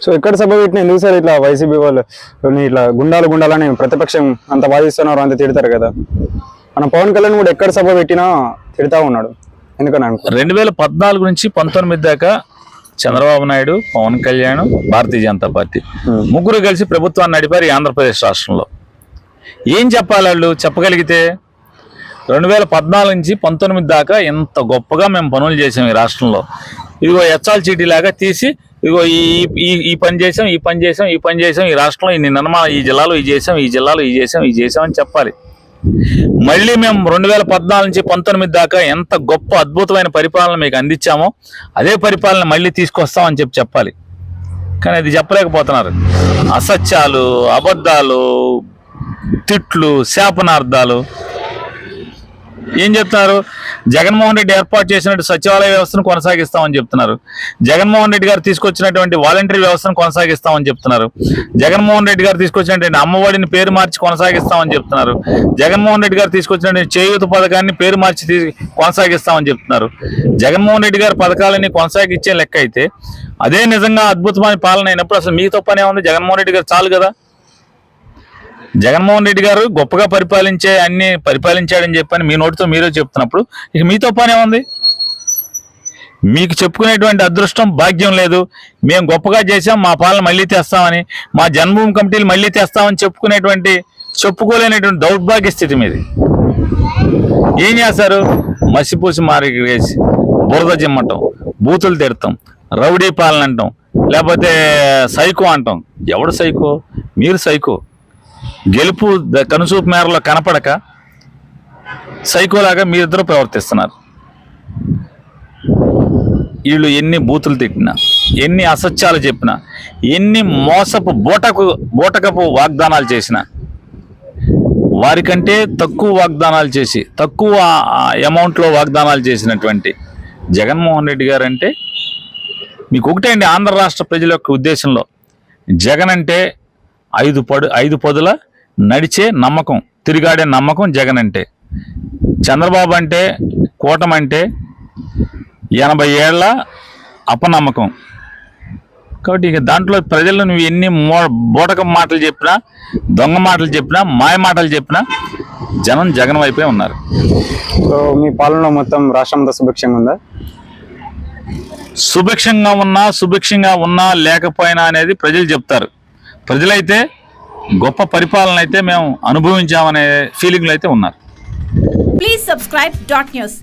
So ఎక్కడ సభ పెట్టినా ఎందుకు సార్ ఇట్లా వైసీపీ వాళ్ళు ఇట్లా గుండాలని ప్రతిపక్షం అంత వాదిస్తున్నారు, అంత తిడతారు కదా. మన పవన్ కళ్యాణ్ కూడా ఎక్కడ సభ పెట్టినా తిడతా ఉన్నాడు, ఎందుకని అనుకో. 2014 నుంచి 19 దాకా చంద్రబాబు నాయుడు, పవన్ కళ్యాణ్, భారతీయ జనతా పార్టీ ముగ్గురు కలిసి ప్రభుత్వాన్ని నడిపారు ఈ ఆంధ్రప్రదేశ్ రాష్ట్రంలో. ఏం చెప్పాలి వాళ్ళు చెప్పగలిగితే? 2014 నుంచి 19 దాకా ఎంత గొప్పగా మేము పనులు చేసాం ఈ రాష్ట్రంలో. ఇదిగో ఎచ్చాల చీటీ లాగా తీసి ఇదిగో ఈ పని చేసాం, ఈ పని చేసాం, ఈ పని చేసాం, ఈ రాష్ట్రంలో ఇన్ని నిర్మాణం, ఈ జిల్లాలో ఈ చేసాం, ఈ జిల్లాలో ఈ చేసాం, ఈ చేసాం అని చెప్పాలి. మళ్ళీ మేము 2014 నుంచి 19 దాకా ఎంత గొప్ప అద్భుతమైన పరిపాలన మీకు అందించామో అదే పరిపాలన మళ్ళీ తీసుకొస్తామని చెప్పాలి. కానీ అది చెప్పలేకపోతున్నారు. అసత్యాలు, అబద్ధాలు, తిట్లు, శాపనార్థాలు. ఏం చెప్తున్నారు? జగన్మోహన్ రెడ్డి ఏర్పాటు చేసినట్టు సచివాలయ వ్యవస్థను కొనసాగిస్తామని చెప్తున్నారు. జగన్మోహన్ రెడ్డి గారు తీసుకొచ్చినటువంటి వాలంటరీ వ్యవస్థను కొనసాగిస్తామని చెప్తున్నారు. జగన్మోహన్ రెడ్డి గారు తీసుకొచ్చినటువంటి అమ్మఒడిని పేరు మార్చి కొనసాగిస్తామని చెప్తున్నారు. జగన్మోహన్ రెడ్డి గారు తీసుకొచ్చినటువంటి చేయూత పథకాన్ని పేరు మార్చి కొనసాగిస్తామని చెప్తున్నారు. జగన్మోహన్ రెడ్డి గారి పథకాలని కొనసాగించే లెక్క అయితే అదే నిజంగా అద్భుతమైన పాలన అయినప్పుడు అసలు మీతో పనే ఉంది. జగన్మోహన్ రెడ్డి గారు చాలు కదా. జగన్మోహన్ రెడ్డి గారు గొప్పగా అన్ని పరిపాలించాడని చెప్పని మీ నోటితో మీరే చెప్తున్నప్పుడు ఇక మీతో పనే ఉంది. మీకు చెప్పుకునేటువంటి అదృష్టం, భాగ్యం లేదు. మేము గొప్పగా చేసాం, మా పాలన మళ్ళీ తెస్తామని, మా జన్మభూమి కమిటీలు మళ్ళీ తెస్తామని చెప్పుకోలేనటువంటి దౌర్భాగ్య స్థితి మీది. ఏం చేస్తారు? మసిపూసి మారి వేసి బురద జిమ్మటం, బూతులు తిడతాం, రౌడీ పాలన అంటాం, లేకపోతే సైకో అంటాం. ఎవడు సైకో? మీరు సైకో. గెలుపు కనుసూపు మేరలో కనపడక సైకోలాగా మీరిద్దరూ ప్రవర్తిస్తున్నారు. వీళ్ళు ఎన్ని బూతులు తిట్టినా, ఎన్ని అసత్యాలు చెప్పినా, ఎన్ని మోసపు బూటకపు వాగ్దానాలు చేసినా, వారికంటే తక్కువ వాగ్దానాలు చేసి తక్కువ అమౌంట్లో వాగ్దానాలు చేసినటువంటి జగన్మోహన్ రెడ్డి గారు అంటే మీకు ఒకటే అండి. ఆంధ్ర రాష్ట్ర ప్రజల యొక్క ఉద్దేశంలో జగన్ అంటే 5 పదుల నడిచే నమ్మకం, తిరిగాడే నమ్మకం జగన్ అంటే. చంద్రబాబు అంటే, కూటమి అంటే 80 ఏళ్ల అపనమ్మకం. కాబట్టి ఇక దాంట్లో ప్రజలు నువ్వు ఎన్ని బోటకం మాటలు చెప్పినా, దొంగ మాటలు చెప్పినా, మాయ మాటలు చెప్పినా జనం జగన్ వైపే ఉన్నారు. సో మీ పాలనలో మొత్తం రాష్ట్రం అంతా సుభిక్షంగా ఉందా? సుభిక్షంగా ఉన్నా లేకపోయినా అనేది ప్రజలు చెప్తారు. ప్రజలైతే గొప్ప పరిపాలన అయితే మేము అనుభవించామనే ఫీలింగ్లు అయితే ఉన్నారు. Please subscribe .news.